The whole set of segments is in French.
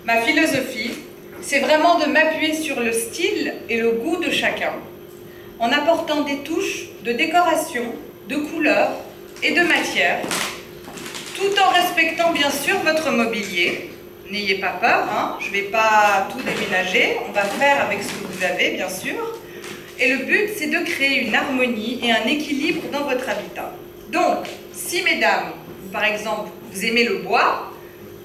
Ma philosophie, c'est vraiment de m'appuyer sur le style et le goût de chacun, en apportant des touches de décoration, de couleurs et de matière, tout en respectant bien sûr votre mobilier. N'ayez pas peur, hein, je ne vais pas tout déménager, on va faire avec ce que vous avez bien sûr. Et le but, c'est de créer une harmonie et un équilibre dans votre habitat. Donc, si mesdames, par exemple, vous aimez le bois,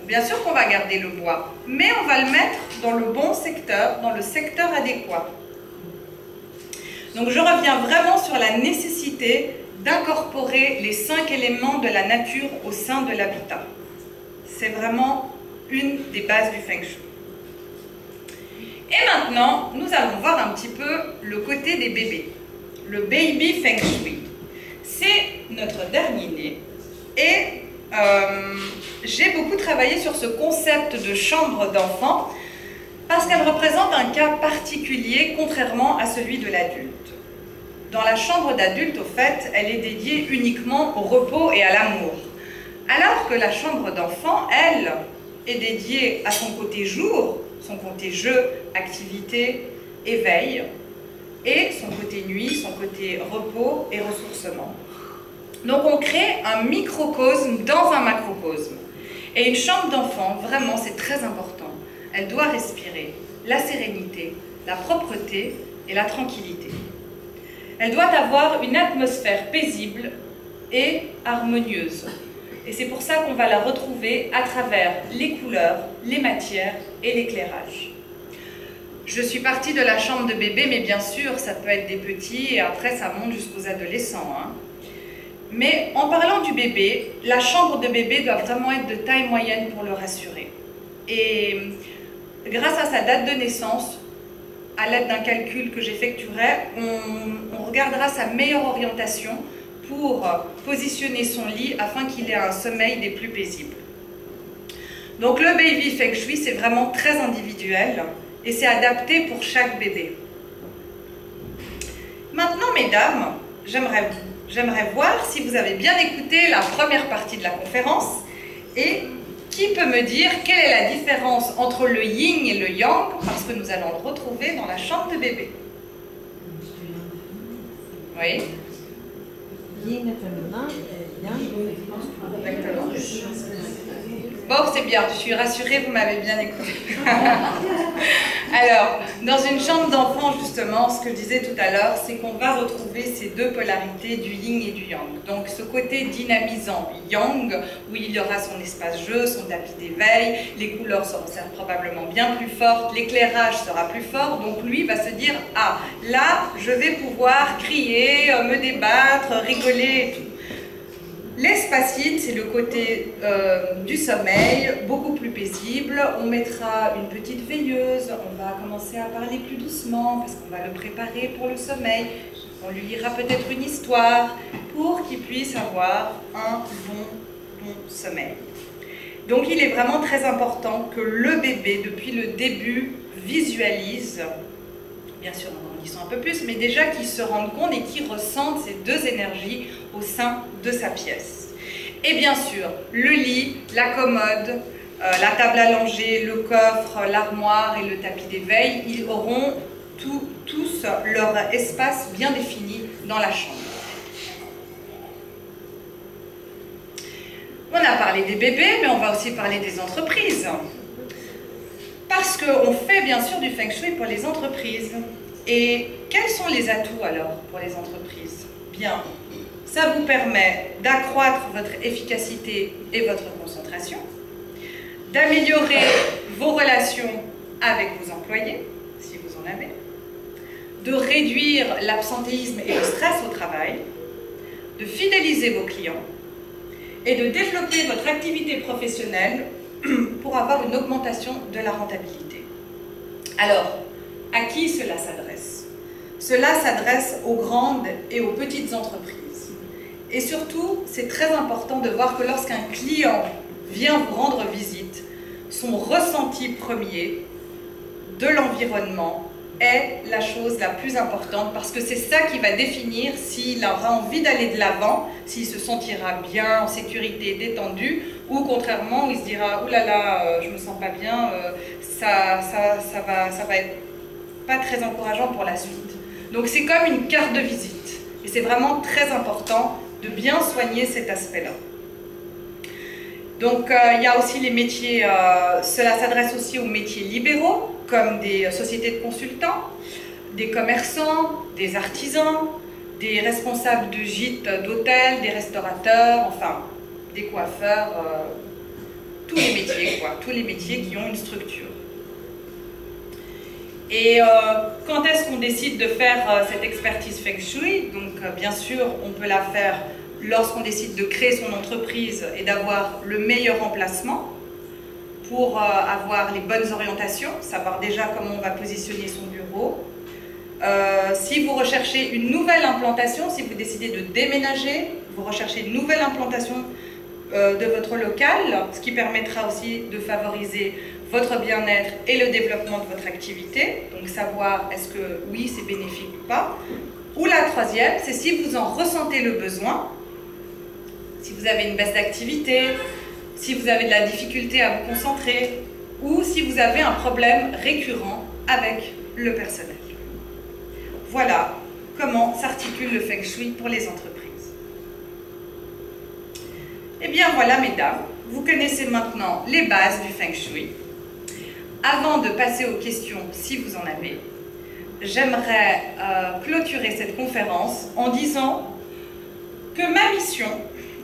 bien sûr qu'on va garder le bois, mais on va le mettre dans le bon secteur, dans le secteur adéquat. Donc je reviens vraiment sur la nécessité d'incorporer les 5 éléments de la nature au sein de l'habitat. C'est vraiment une des bases du Feng Shui. Et maintenant, nous allons voir un petit peu le côté des bébés. Le Baby Feng Shui. C'est notre dernier né. Et j'ai beaucoup travaillé sur ce concept de chambre d'enfant parce qu'elle représente un cas particulier contrairement à celui de l'adulte. Dans la chambre d'adulte, au fait, elle est dédiée uniquement au repos et à l'amour. Alors que la chambre d'enfant, elle, est dédiée à son côté jour, son côté jeu, activité, éveil, et son côté nuit, son côté repos et ressourcement. Donc on crée un microcosme dans un macrocosme. Et une chambre d'enfant, vraiment, c'est très important. Elle doit respirer la sérénité, la propreté et la tranquillité. Elle doit avoir une atmosphère paisible et harmonieuse. Et c'est pour ça qu'on va la retrouver à travers les couleurs, les matières et l'éclairage. Je suis partie de la chambre de bébé, mais bien sûr, ça peut être des petits et après ça monte jusqu'aux adolescents, hein. Mais en parlant du bébé, la chambre de bébé doit vraiment être de taille moyenne pour le rassurer. Et grâce à sa date de naissance, à l'aide d'un calcul que j'effectuerai, on regardera sa meilleure orientation pour positionner son lit afin qu'il ait un sommeil des plus paisibles. Donc le Baby Feng Shui, c'est vraiment très individuel et c'est adapté pour chaque bébé. Maintenant, mesdames, j'aimerais voir si vous avez bien écouté la première partie de la conférence et qui peut me dire quelle est la différence entre le yin et le yang, parce que nous allons le retrouver dans la chambre de bébé. Oui. Yin est féminin et yang est Exactement. Bon, c'est bien, je suis rassurée, vous m'avez bien écouté. Alors, dans une chambre d'enfant, justement, ce que je disais tout à l'heure, c'est qu'on va retrouver ces deux polarités du yin et du yang. Donc, ce côté dynamisant yang, où il y aura son espace jeu, son tapis d'éveil, les couleurs seront probablement bien plus fortes, l'éclairage sera plus fort, donc lui va se dire « Ah, là, je vais pouvoir crier, me débattre, rigoler et tout ». L'espacite, c'est le côté du sommeil, beaucoup plus paisible. On mettra une petite veilleuse, on va commencer à parler plus doucement parce qu'on va le préparer pour le sommeil. On lui lira peut-être une histoire pour qu'il puisse avoir un bon sommeil. Donc il est vraiment très important que le bébé, depuis le début, visualise, bien sûr en grandissant un peu plus, mais déjà qu'il se rende compte et qu'il ressente ces deux énergies au sein de sa pièce. Et bien sûr, le lit, la commode, la table allongée, le coffre, l'armoire et le tapis d'éveil, ils auront tous leur espace bien défini dans la chambre. On a parlé des bébés, mais on va aussi parler des entreprises. Parce qu'on fait bien sûr du Feng Shui pour les entreprises. Et quels sont les atouts alors pour les entreprises? Bien, ça vous permet d'accroître votre efficacité et votre concentration, d'améliorer vos relations avec vos employés, si vous en avez, de réduire l'absentéisme et le stress au travail, de fidéliser vos clients et de développer votre activité professionnelle pour avoir une augmentation de la rentabilité. Alors, à qui cela s'adresse? Cela s'adresse aux grandes et aux petites entreprises. Et surtout, c'est très important de voir que lorsqu'un client vient vous rendre visite, son ressenti premier de l'environnement est la chose la plus importante parce que c'est ça qui va définir s'il aura envie d'aller de l'avant, s'il se sentira bien, en sécurité, détendu, ou contrairement, où il se dira « Ouh là là, je me sens pas bien, ça va être pas très encourageant pour la suite ». Donc c'est comme une carte de visite. Et c'est vraiment très important de bien soigner cet aspect-là. Donc il y a aussi les métiers, cela s'adresse aussi aux métiers libéraux, comme des sociétés de consultants, des commerçants, des artisans, des responsables de gîtes, d'hôtels, des restaurateurs, enfin des coiffeurs, tous les métiers, quoi, tous les métiers qui ont une structure. Et quand est-ce qu'on décide de faire cette expertise Feng Shui? Donc bien sûr, on peut la faire lorsqu'on décide de créer son entreprise et d'avoir le meilleur emplacement pour avoir les bonnes orientations, savoir déjà comment on va positionner son bureau. Si vous recherchez une nouvelle implantation, si vous décidez de déménager, vous recherchez une nouvelle implantation de votre local, ce qui permettra aussi de favoriser votre bien-être et le développement de votre activité. Donc savoir est-ce que oui, c'est bénéfique ou pas. Ou la troisième, c'est si vous en ressentez le besoin, si vous avez une baisse d'activité, si vous avez de la difficulté à vous concentrer, ou si vous avez un problème récurrent avec le personnel. Voilà comment s'articule le Feng Shui pour les entreprises. Eh bien voilà mesdames, vous connaissez maintenant les bases du Feng Shui. Avant de passer aux questions, si vous en avez, j'aimerais clôturer cette conférence en disant que ma mission,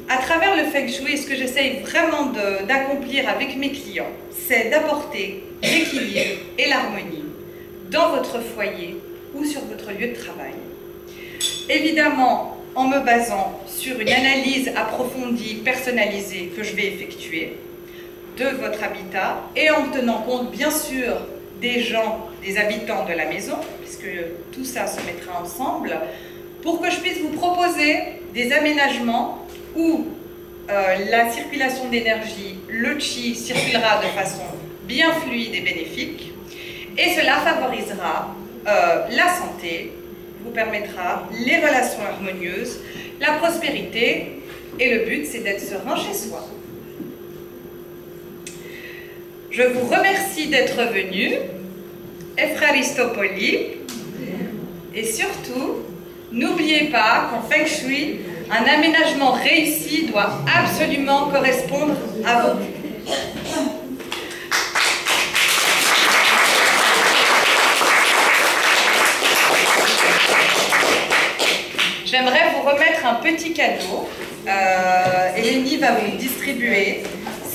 à travers le Feng Shui, et ce que j'essaye vraiment d'accomplir avec mes clients, c'est d'apporter l'équilibre et l'harmonie dans votre foyer ou sur votre lieu de travail. Évidemment, en me basant sur une analyse approfondie, personnalisée que je vais effectuer de votre habitat et en tenant compte bien sûr des gens, des habitants de la maison, puisque tout ça se mettra ensemble, pour que je puisse vous proposer des aménagements où la circulation d'énergie, le chi, circulera de façon bien fluide et bénéfique, et cela favorisera la santé, vous permettra les relations harmonieuses, la prospérité, et le but c'est d'être serein chez soi. Je vous remercie d'être venu, Efraristopoli, et surtout, n'oubliez pas qu'en Feng Shui, un aménagement réussi doit absolument correspondre à vos buts. J'aimerais vous remettre un petit cadeau. Eleni va vous le distribuer.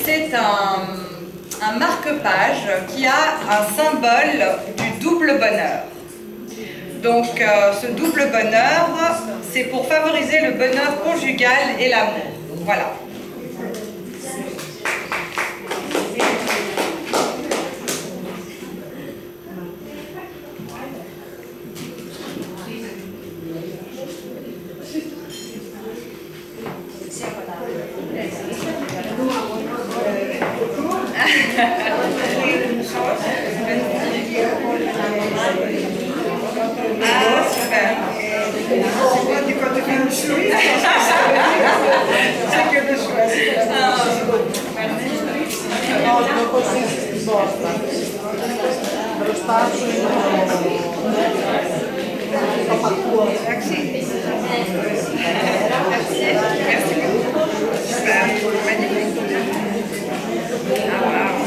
C'est un marque-page qui a un symbole du double bonheur. Donc ce double bonheur, c'est pour favoriser le bonheur conjugal et l'amour. Voilà. Ah, super. C'est quoi du côté Feng Shui? C'est que de choix. Lo spazio Merci beaucoup. Super. Magnifique. Ah, wow.